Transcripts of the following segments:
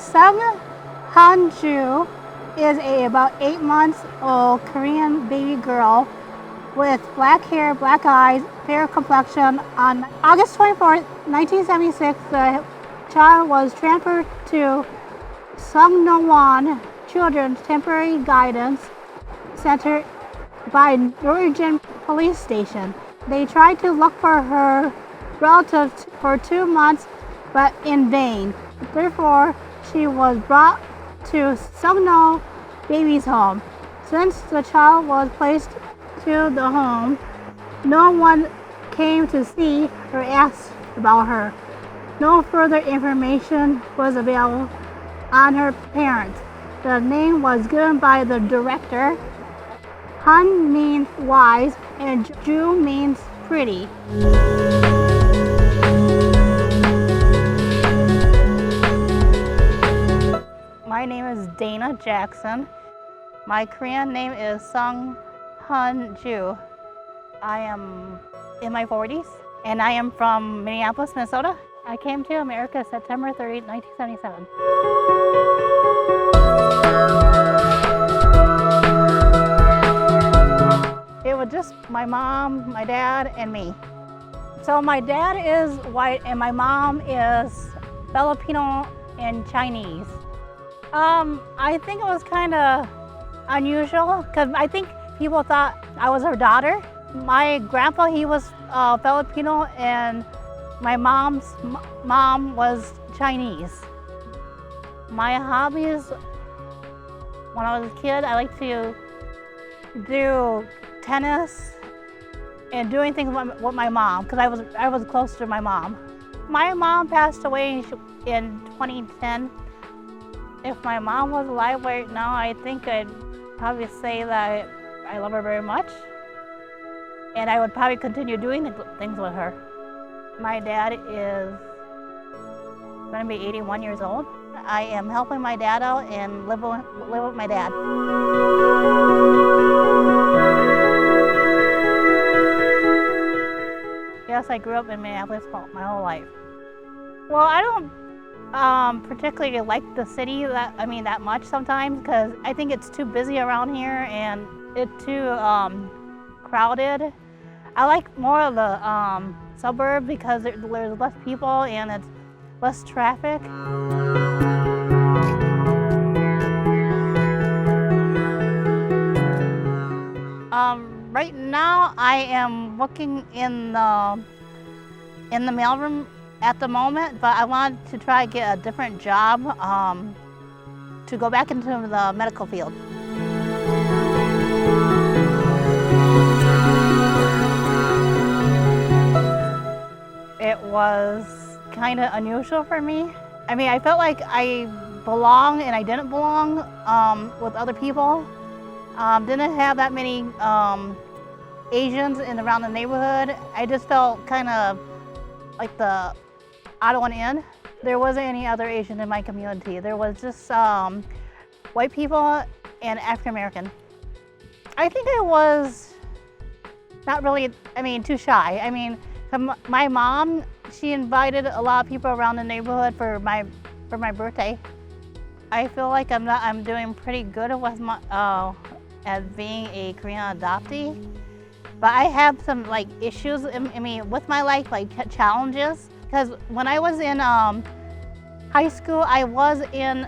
Sung Han-ju is a about 8 months old Korean baby girl with black hair, black eyes, fair complexion. On August 24th, 1976, the child was transferred to Sungno-won Children's Temporary Guidance Center by Norwegian police station. They tried to look for her relatives for 2 months, but in vain. Therefore, she was brought to Sungno Babies Home. Since the child was placed to the home, no one came to see or ask about her. No further information was available on her parents. The name was given by the director. Han means wise and Ju means pretty. My name is Dana Jackson. My Korean name is Sung Han-ju. I am in my 40s and I am from Minneapolis, Minnesota. I came to America September 30, 1977. It was just my mom, my dad, and me. So my dad is white and my mom is Filipino and Chinese. I think it was kind of unusual because I think people thought I was her daughter. My grandpa, he was Filipino and my mom's mom was Chinese. My hobbies, when I was a kid, I liked to do tennis and doing things with my mom because I was close to my mom. My mom passed away in 2010. If my mom was alive right now, I think I'd probably say that I love her very much. And I would probably continue doing things with her. My dad is going to be 81 years old. I am helping my dad out and live with my dad. Yes, I grew up in Minneapolis my whole life. Well, I don't particularly like the city that much sometimes because I think it's too busy around here and it's too crowded. I like more of the suburb because there's less people and it's less traffic. Right now I am working in the mailroom at the moment, but I wanted to try to get a different job to go back into the medical field. It was kind of unusual for me. I mean, I felt like I belonged and I didn't belong with other people. Didn't have that many Asians around the neighborhood. I just felt kind of like the odd one in. There wasn't any other Asian in my community. There was just white people and African American. I think I was not really, too shy. My mom, she invited a lot of people around the neighborhood for my birthday. I feel like I'm doing pretty good with at being a Korean adoptee, but I have some issues. With my life, challenges. Because when I was in high school, I was in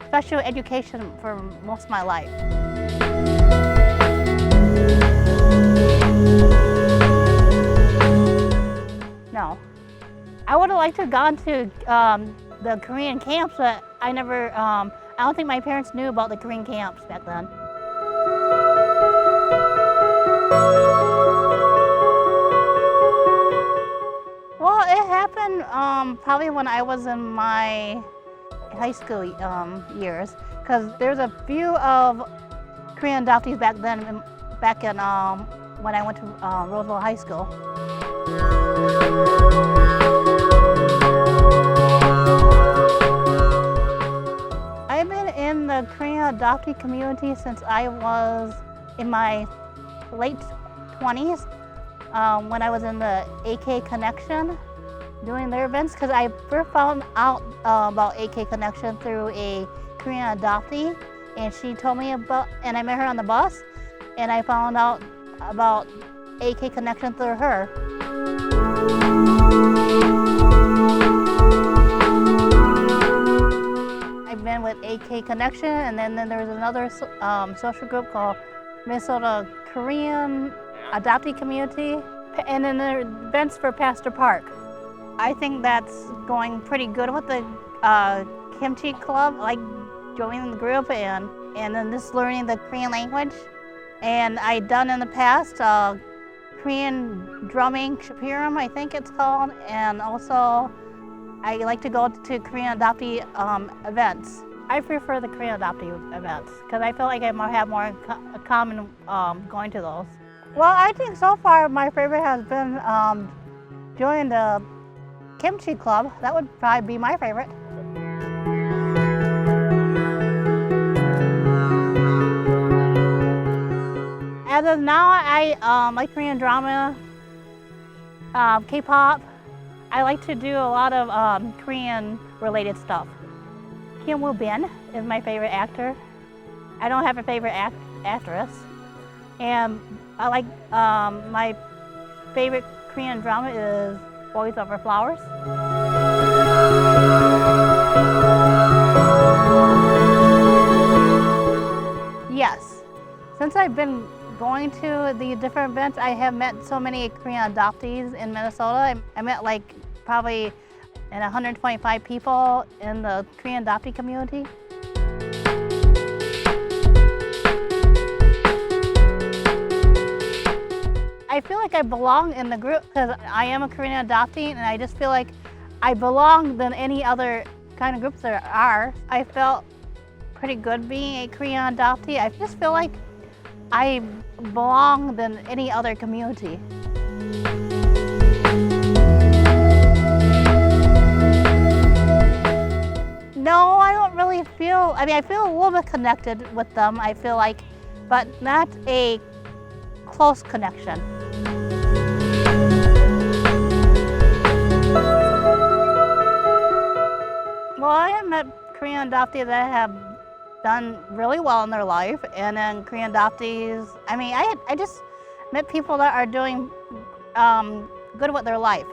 special education for most of my life. No. I would have liked to have gone to the Korean camps, but I never, I don't think my parents knew about the Korean camps back then. Well, it happened probably when I was in my high school years, because there's a few of Korean adoptees back then, when I went to Roosevelt High School. I've been in the Korean adoptee community since I was in my late 20s, when I was in the AK Connection. doing their events because I first found out about AK Connection through a Korean adoptee, and she told me about, and I met her on the bus, and I found out about AK Connection through her. I've been with AK Connection, and then there was another social group called Minnesota Korean Adoptee Community, and then there are events for Pastor Park. I think that's going pretty good with the kimchi club, like joining the group and then just learning the Korean language. And I've done in the past Korean drumming, shapirum, I think it's called, and also I like to go to Korean Adoptee events. I prefer the Korean Adoptee events because I feel like I might have more in common going to those. Well, I think so far my favorite has been joining the kimchi club. That would probably be my favorite. As of now, I like Korean drama, K-pop. I like to do a lot of Korean related stuff. Kim Woo-bin is my favorite actor. I don't have a favorite actress. And I like, my favorite Korean drama is Boys Over Flowers. Yes. Since I've been going to the different events, I have met so many Korean adoptees in Minnesota. I met like probably 125 people in the Korean adoptee community. I feel like I belong in the group because I am a Korean adoptee, and I just feel like I belong than any other kind of groups there are. I felt pretty good being a Korean adoptee. I just feel like I belong than any other community. No, I don't really feel, I feel a little bit connected with them, I feel like, but not a close connection. Well, I have met Korean adoptees that have done really well in their life, and then Korean adoptees, I just met people that are doing good with their life.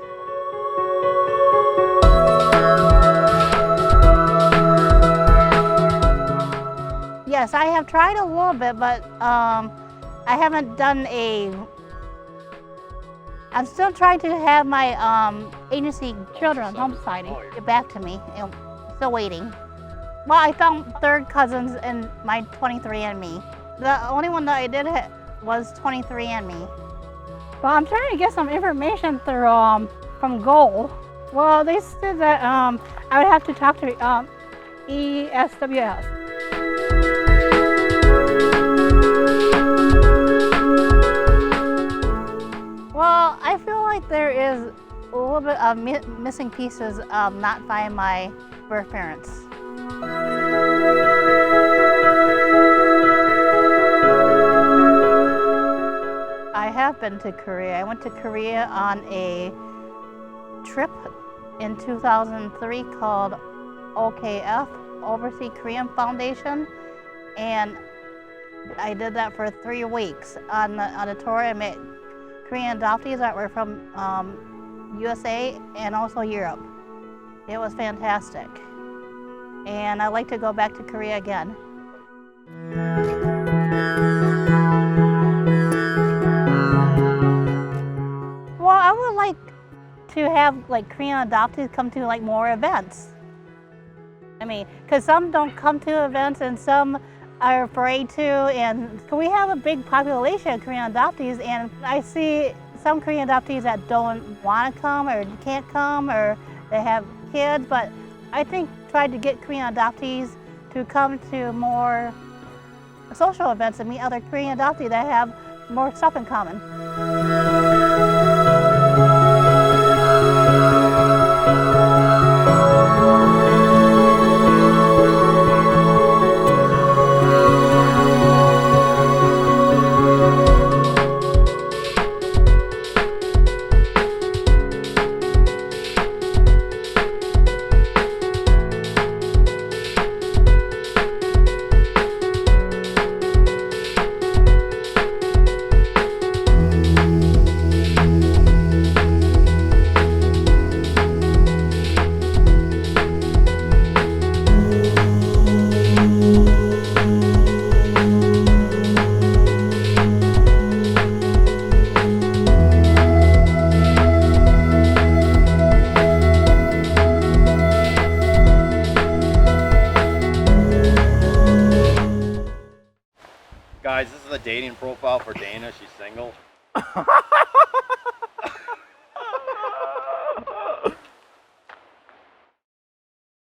Yes, I have tried a little bit, but I haven't done I'm still trying to have my agency Children's Home Society get back to me. Still waiting. Well, I found third cousins in my 23andMe. The only one that I did was 23andMe. Well, I'm trying to get some information through from Goal. Well, they said that I would have to talk to ESWS. Well, I feel like there is a little bit of missing pieces of not finding my birth parents. I have been to Korea. I went to Korea on a trip in 2003 called OKF, Overseas Korean Foundation, and I did that for 3 weeks. On the tour, I met Korean adoptees that were from USA and also Europe. It was fantastic. And I'd like to go back to Korea again. Well, I would like to have Korean adoptees come to more events. Because some don't come to events and some are afraid to, and we have a big population of Korean adoptees, and I see some Korean adoptees that don't want to come or can't come or they have kids, but I think try to get Korean adoptees to come to more social events and meet other Korean adoptees that have more stuff in common. Guys, this is a dating profile for Dana. She's single.